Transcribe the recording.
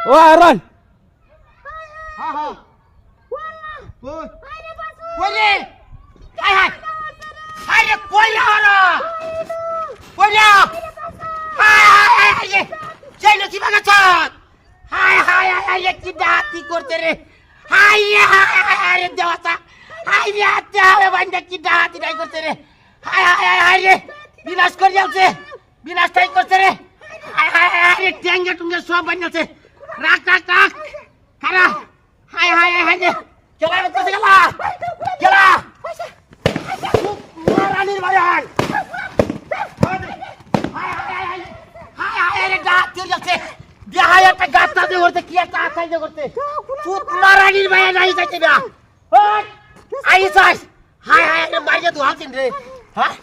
ও আরন হ্যাঁ হ্যাঁ ওরে হাই হাই হাই রে কইলা হলো কইলা হাই হাই হাই চাইলো কি বাগাছ হাই হাই হাই কি ডাকি করতে রে হাই হাই রে দেওয়াতা হাই রে আতে হবে বান্দা কি ডাকি ডাই করতে রে হাই হাই হাই রে বিনাশ করে যাচ্ছে বিনাশ তাই করতে রে হাই হাই হাই রে টেঙ্গে টুঙ্গে সব বানাচ্ছে রাখ রাখ রাখ খারা হাই হাই হাই রে চলা রে কোথায় গেলা চলা মারানির ভাইয়ান হাই হাই হাই হাই হাই রে ডাক দিয়ে যাচ্ছে দেহাই একটা গাছটা দিয়ে করতে কি একটা আছাই দিয়ে করতে চুপ মারানির ভাইয়ান আই যাচ্ছে না আই যাস হাই হাই রে বাইরে তো হালছিন রে হ্যাঁ